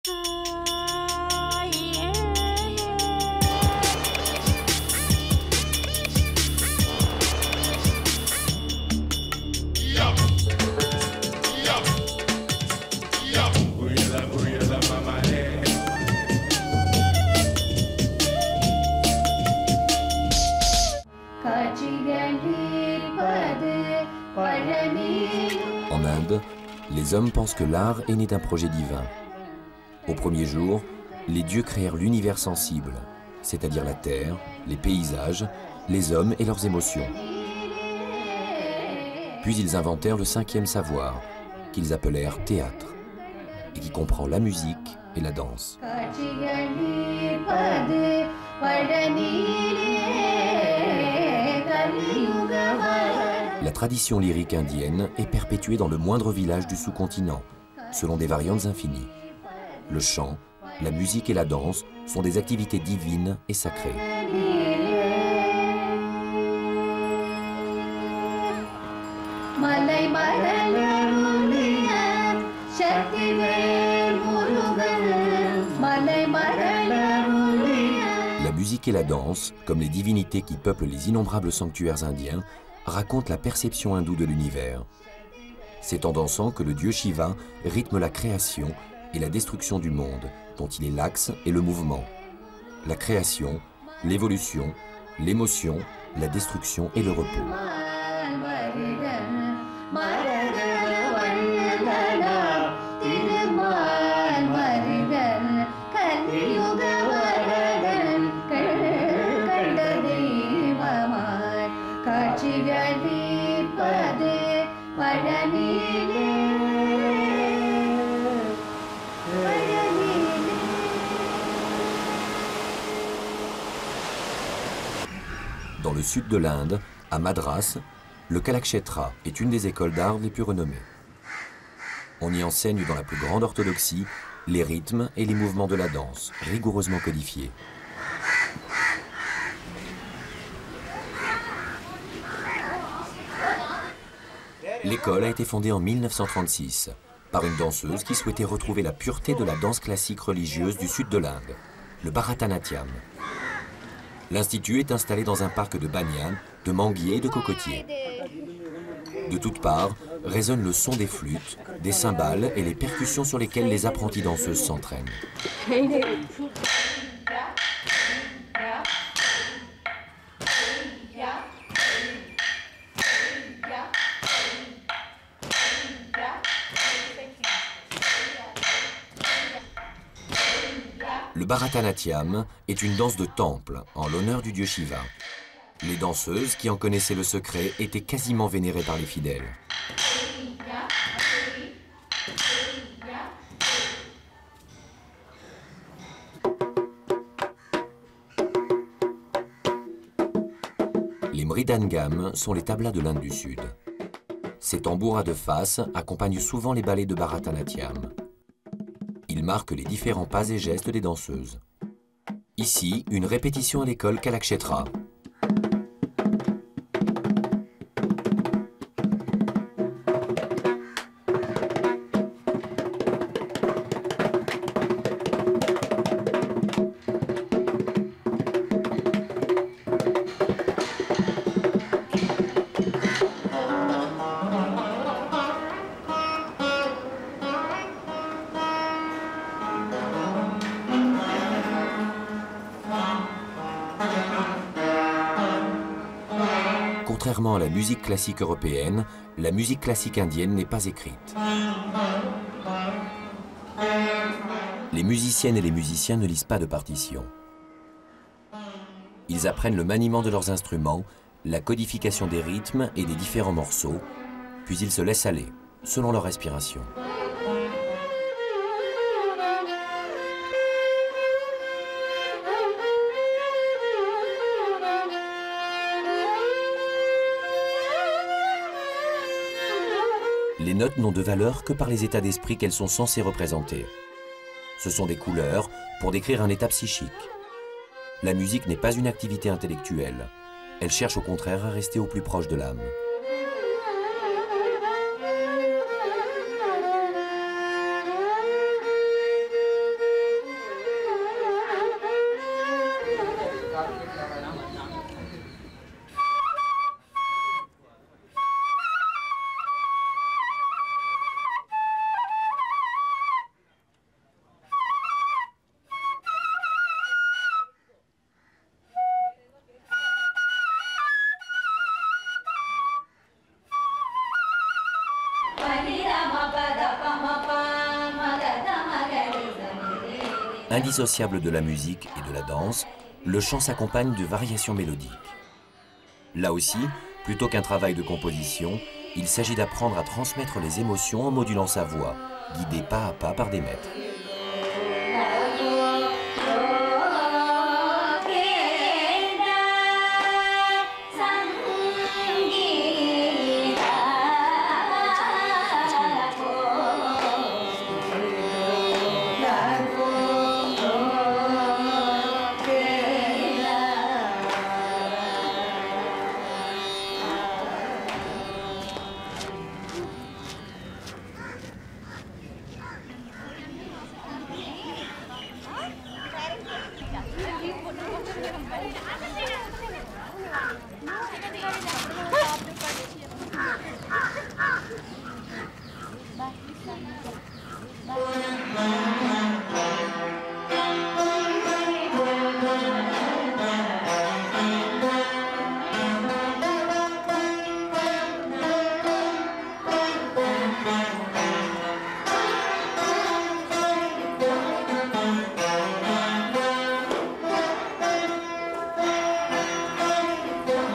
En Inde, les hommes pensent que l'art est né d'un projet divin. Au premier jour, les dieux créèrent l'univers sensible, c'est-à-dire la terre, les paysages, les hommes et leurs émotions. Puis ils inventèrent le cinquième savoir, qu'ils appelèrent théâtre, et qui comprend la musique et la danse. La tradition lyrique indienne est perpétuée dans le moindre village du sous-continent, selon des variantes infinies. Le chant, la musique et la danse sont des activités divines et sacrées. La musique et la danse, comme les divinités qui peuplent les innombrables sanctuaires indiens, racontent la perception hindoue de l'univers. C'est en dansant que le dieu Shiva rythme la création et la destruction du monde, dont il est l'axe et le mouvement. La création, l'évolution, l'émotion, la destruction et le repos. Dans le sud de l'Inde, à Madras, le Kalakshetra est une des écoles d'art les plus renommées. On y enseigne dans la plus grande orthodoxie les rythmes et les mouvements de la danse, rigoureusement codifiés. L'école a été fondée en 1936 par une danseuse qui souhaitait retrouver la pureté de la danse classique religieuse du sud de l'Inde, le Bharatanatyam. L'Institut est installé dans un parc de banyan, de manguiers et de cocotiers. De toutes parts résonne le son des flûtes, des cymbales et les percussions sur lesquelles les apprenties danseuses s'entraînent. Le Bharatanatyam est une danse de temple en l'honneur du dieu Shiva. Les danseuses qui en connaissaient le secret étaient quasiment vénérées par les fidèles. Les mridangam sont les tablas de l'Inde du Sud. Ces tambours à deux faces accompagnent souvent les ballets de Bharatanatyam. Ils marquent les différents pas et gestes des danseuses. Ici, une répétition à l'école Kalakshetra. Contrairement à la musique classique européenne, la musique classique indienne n'est pas écrite. Les musiciennes et les musiciens ne lisent pas de partition. Ils apprennent le maniement de leurs instruments, la codification des rythmes et des différents morceaux, puis ils se laissent aller, selon leur respiration. Les notes n'ont de valeur que par les états d'esprit qu'elles sont censées représenter. Ce sont des couleurs pour décrire un état psychique. La musique n'est pas une activité intellectuelle. Elle cherche au contraire à rester au plus proche de l'âme. Indissociable de la musique et de la danse, le chant s'accompagne de variations mélodiques. Là aussi, plutôt qu'un travail de composition, il s'agit d'apprendre à transmettre les émotions en modulant sa voix, guidée pas à pas par des maîtres.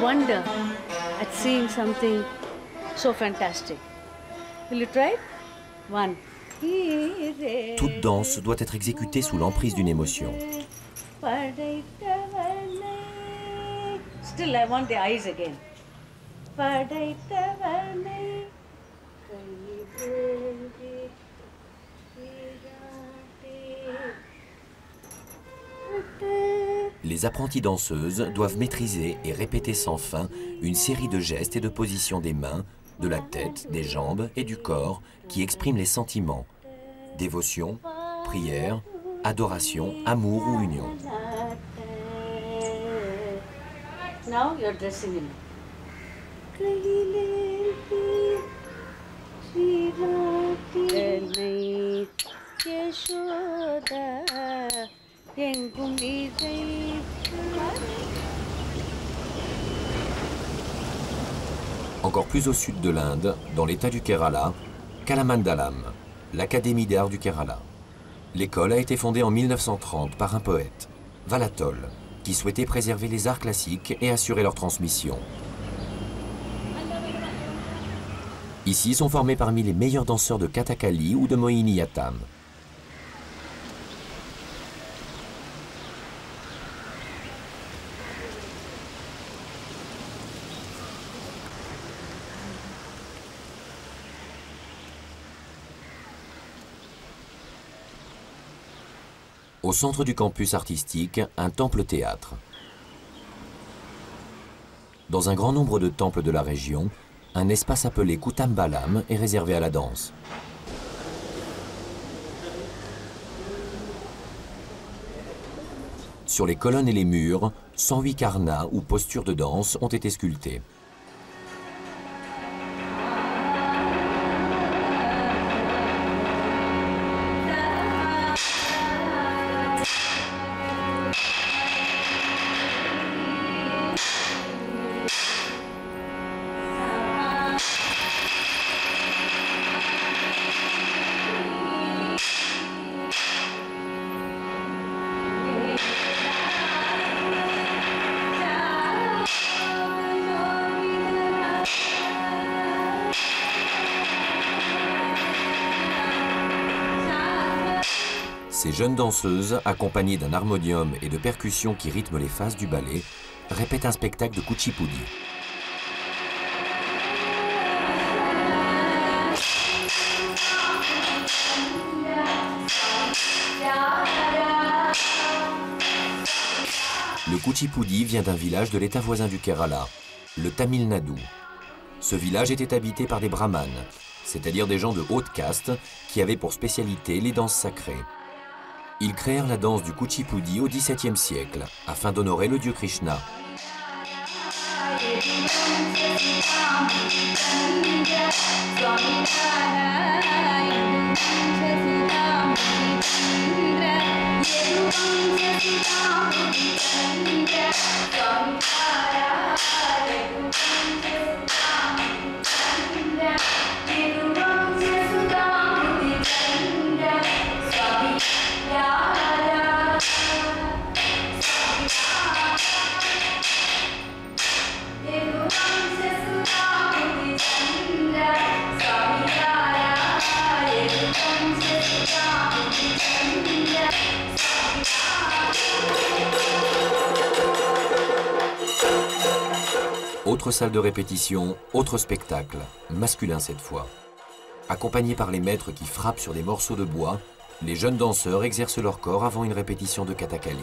Wonder at seeing something so fantastic. Will you try it? One. Toute danse doit être exécutée sous l'emprise d'une émotion. Still, I want the eyes again. Les apprenties danseuses doivent maîtriser et répéter sans fin une série de gestes et de positions des mains, de la tête, des jambes et du corps qui expriment les sentiments. Dévotion, prière, adoration, amour ou union. Now you're dressing in. Encore plus au sud de l'Inde, dans l'état du Kerala, Kalamandalam, l'Académie des arts du Kerala. L'école a été fondée en 1930 par un poète, Vallathol, qui souhaitait préserver les arts classiques et assurer leur transmission. Ici sont formés parmi les meilleurs danseurs de Kathakali ou de Mohiniyattam. Au centre du campus artistique, un temple-théâtre. Dans un grand nombre de temples de la région, un espace appelé Kutambalam est réservé à la danse. Sur les colonnes et les murs, 108 karnas ou postures de danse ont été sculptées. Ces jeunes danseuses, accompagnées d'un harmonium et de percussions qui rythment les phases du ballet, répètent un spectacle de Kuchipudi. Le Kuchipudi vient d'un village de l'état voisin du Kerala, le Tamil Nadu. Ce village était habité par des brahmanes, c'est-à-dire des gens de haute caste qui avaient pour spécialité les danses sacrées. Ils créèrent la danse du Kuchipudi au XVIIe siècle, afin d'honorer le dieu Krishna. Autre salle de répétition, autre spectacle, masculin cette fois. Accompagnés par les maîtres qui frappent sur des morceaux de bois, les jeunes danseurs exercent leur corps avant une répétition de Kathakali.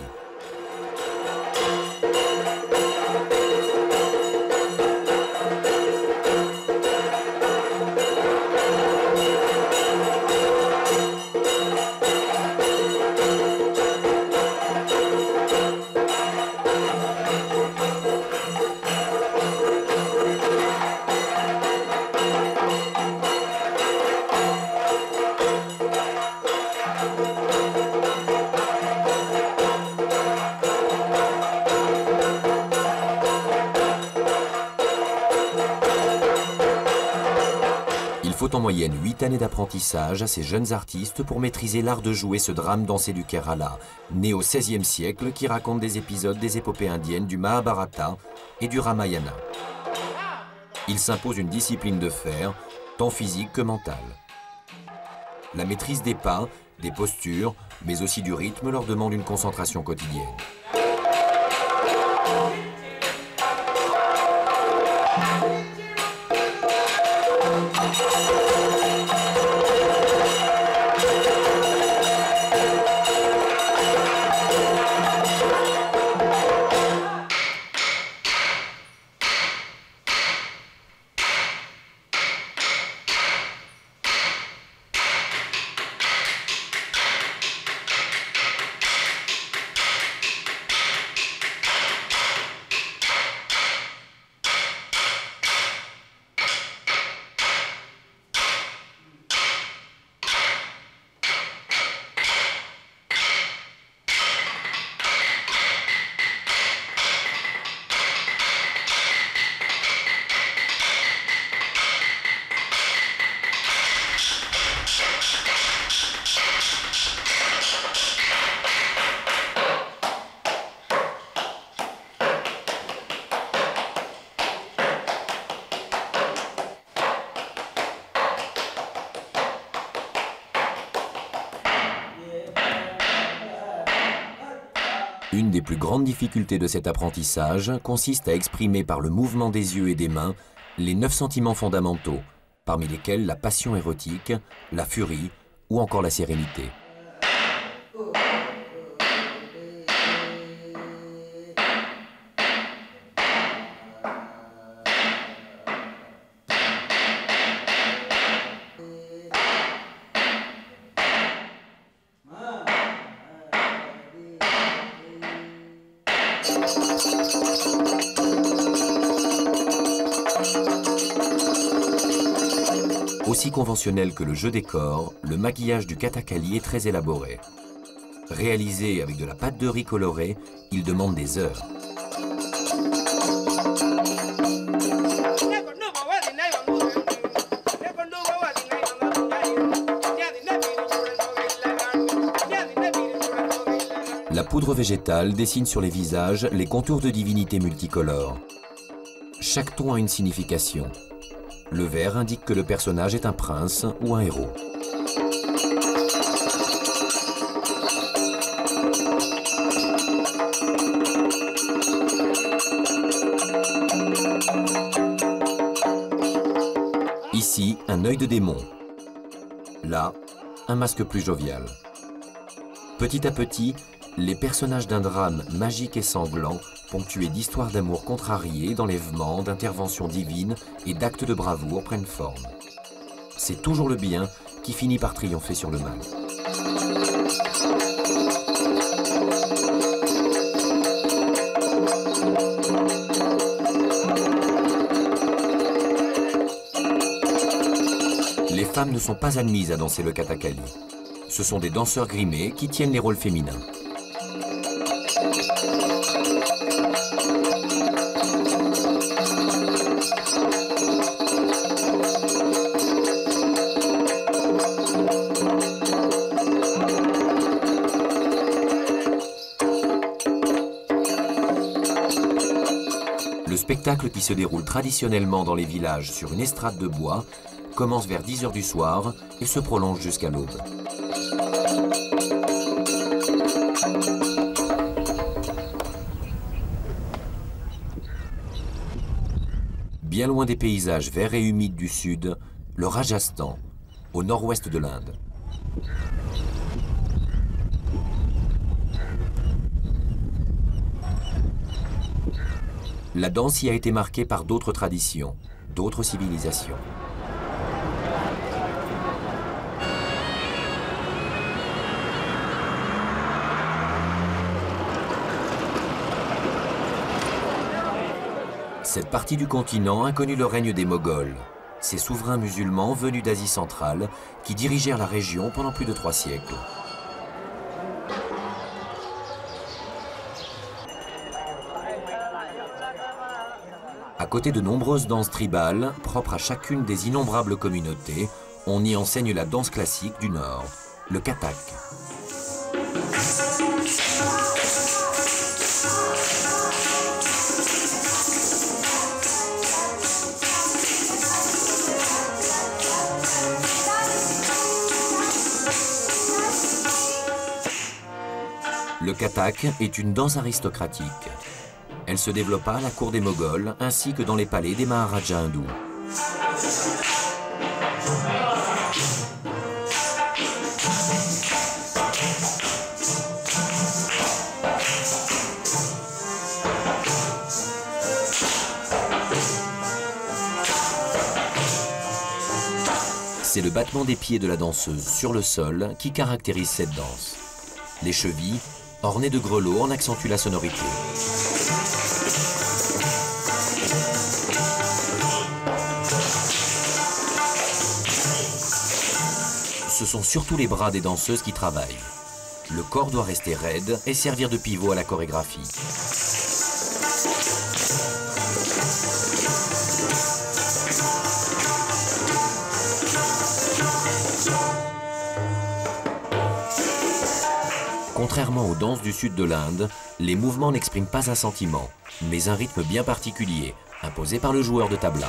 Il faut en moyenne 8 années d'apprentissage à ces jeunes artistes pour maîtriser l'art de jouer ce drame dansé du Kerala, né au XVIe siècle, qui raconte des épisodes des épopées indiennes du Mahabharata et du Ramayana. Il s'impose une discipline de fer, tant physique que mentale. La maîtrise des pas, des postures, mais aussi du rythme leur demande une concentration quotidienne. Une des plus grandes difficultés de cet apprentissage consiste à exprimer par le mouvement des yeux et des mains les 9 sentiments fondamentaux, parmi lesquels la passion érotique, la furie ou encore la sérénité. Aussi conventionnel que le jeu des corps, le maquillage du Kathakali est très élaboré. Réalisé avec de la pâte de riz colorée, il demande des heures. La poudre végétale dessine sur les visages les contours de divinités multicolores. Chaque ton a une signification. Le vert indique que le personnage est un prince ou un héros. Ici, un œil de démon. Là, un masque plus jovial. Petit à petit, les personnages d'un drame magique et sanglant, ponctués d'histoires d'amour contrariées, d'enlèvements, d'interventions divines et d'actes de bravoure prennent forme. C'est toujours le bien qui finit par triompher sur le mal. Les femmes ne sont pas admises à danser le Kathakali. Ce sont des danseurs grimés qui tiennent les rôles féminins. Le spectacle qui se déroule traditionnellement dans les villages sur une estrade de bois commence vers 10 h du soir et se prolonge jusqu'à l'aube. Bien loin des paysages verts et humides du sud, le Rajasthan, au nord-ouest de l'Inde. La danse y a été marquée par d'autres traditions, d'autres civilisations. Cette partie du continent a connu le règne des Moghols, ces souverains musulmans venus d'Asie centrale qui dirigèrent la région pendant plus de 3 siècles. À côté de nombreuses danses tribales, propres à chacune des innombrables communautés, on y enseigne la danse classique du Nord, le Kathak. Le Kathak est une danse aristocratique. Elle se développa à la cour des Moghols ainsi que dans les palais des Maharajas hindous. C'est le battement des pieds de la danseuse sur le sol qui caractérise cette danse. Les chevilles, ornées de grelots, en accentuent la sonorité. Ce sont surtout les bras des danseuses qui travaillent. Le corps doit rester raide et servir de pivot à la chorégraphie. Contrairement aux danses du sud de l'Inde, les mouvements n'expriment pas un sentiment, mais un rythme bien particulier, imposé par le joueur de tabla.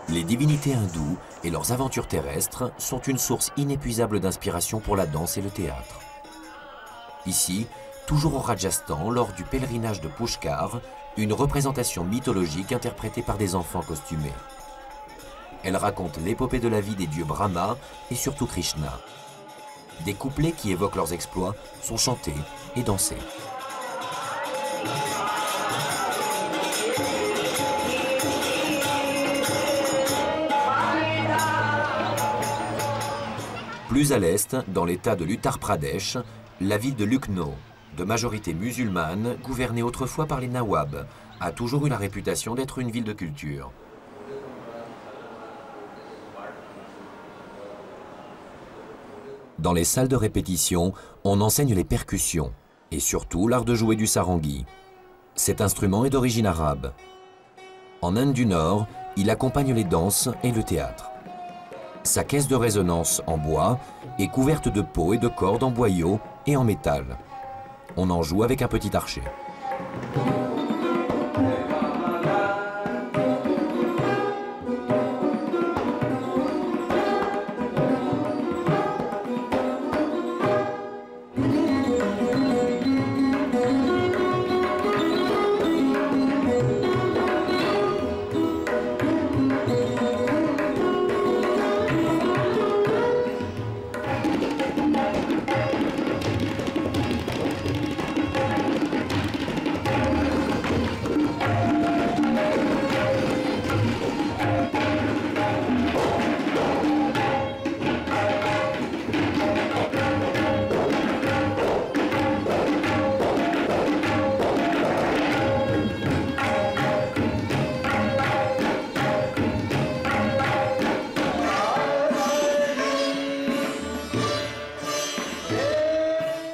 Les divinités hindoues et leurs aventures terrestres sont une source inépuisable d'inspiration pour la danse et le théâtre. Ici, toujours au Rajasthan, lors du pèlerinage de Pushkar, une représentation mythologique interprétée par des enfants costumés. Elle raconte l'épopée de la vie des dieux Brahma et surtout Krishna. Des couplets qui évoquent leurs exploits sont chantés et dansés. Plus à l'est, dans l'état de l'Uttar Pradesh, la ville de Lucknow, de majorité musulmane, gouvernée autrefois par les Nawabs, a toujours eu la réputation d'être une ville de culture. Dans les salles de répétition, on enseigne les percussions et surtout l'art de jouer du sarangi. Cet instrument est d'origine arabe. En Inde du Nord, il accompagne les danses et le théâtre. Sa caisse de résonance en bois est couverte de peaux et de cordes en boyau et en métal. On en joue avec un petit archet.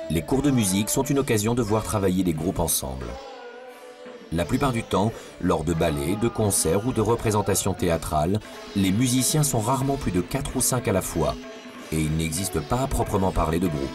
Les cours de musique sont une occasion de voir travailler les groupes ensemble. La plupart du temps, lors de ballets, de concerts ou de représentations théâtrales, les musiciens sont rarement plus de 4 ou 5 à la fois, et il n'existe pas à proprement parler de groupe.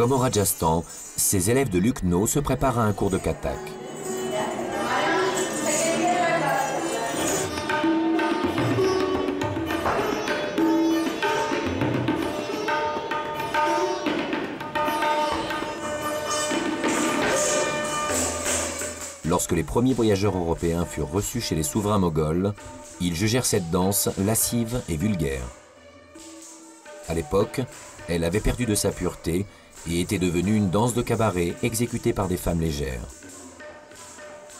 Comme au Rajasthan, ces élèves de Lucknow se préparent à un cours de Kathak. Lorsque les premiers voyageurs européens furent reçus chez les souverains moghols, ils jugèrent cette danse lascive et vulgaire. À l'époque, elle avait perdu de sa pureté et était devenue une danse de cabaret exécutée par des femmes légères.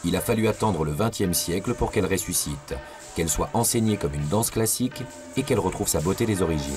Il a fallu attendre le XXe siècle pour qu'elle ressuscite, qu'elle soit enseignée comme une danse classique et qu'elle retrouve sa beauté des origines.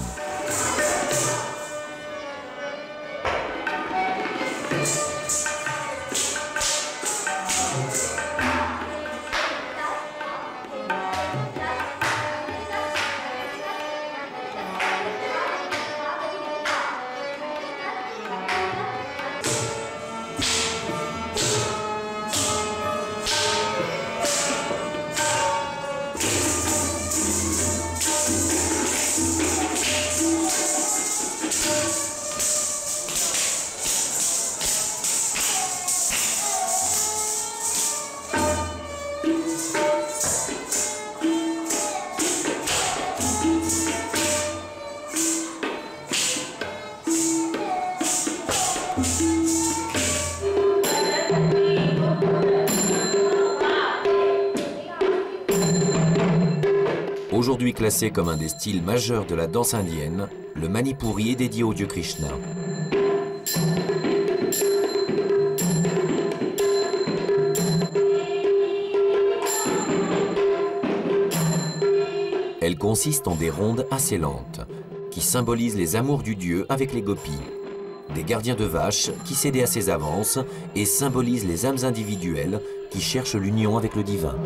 Aujourd'hui classé comme un des styles majeurs de la danse indienne, le Manipuri est dédié au dieu Krishna. Elle consiste en des rondes assez lentes, qui symbolisent les amours du dieu avec les gopis, des gardiens de vaches qui cédaient à ses avances et symbolisent les âmes individuelles qui cherchent l'union avec le divin.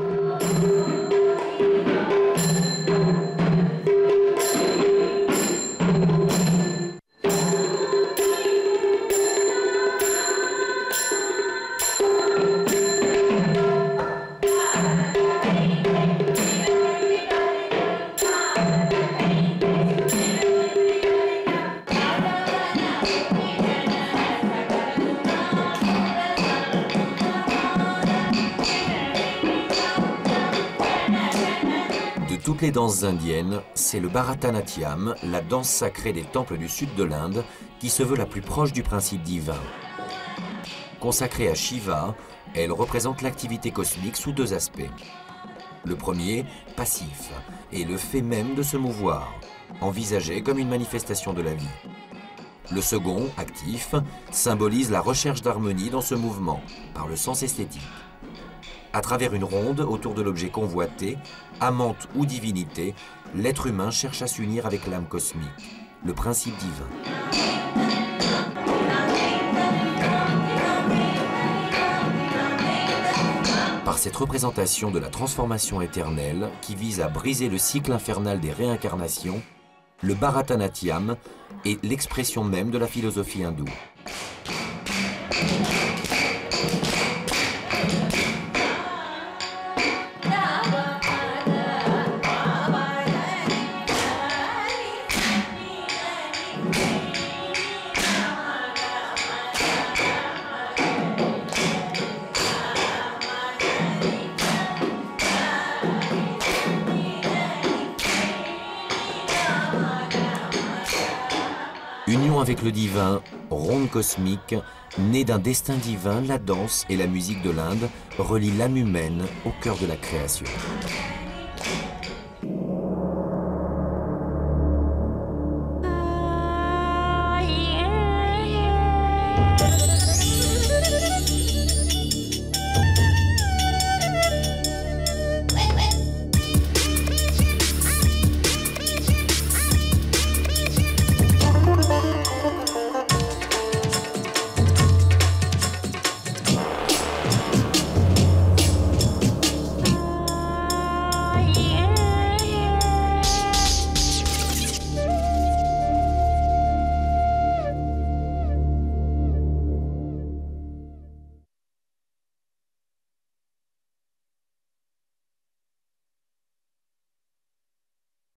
Toutes les danses indiennes, c'est le Bharatanatyam, la danse sacrée des temples du sud de l'Inde, qui se veut la plus proche du principe divin. Consacrée à Shiva, elle représente l'activité cosmique sous deux aspects. Le premier, passif, est le fait même de se mouvoir, envisagé comme une manifestation de la vie. Le second, actif, symbolise la recherche d'harmonie dans ce mouvement, par le sens esthétique. À travers une ronde autour de l'objet convoité, amante ou divinité, l'être humain cherche à s'unir avec l'âme cosmique, le principe divin. Par cette représentation de la transformation éternelle qui vise à briser le cycle infernal des réincarnations, le Bharatanatyam est l'expression même de la philosophie hindoue. Union avec le divin, ronde cosmique, née d'un destin divin, la danse et la musique de l'Inde relient l'âme humaine au cœur de la création.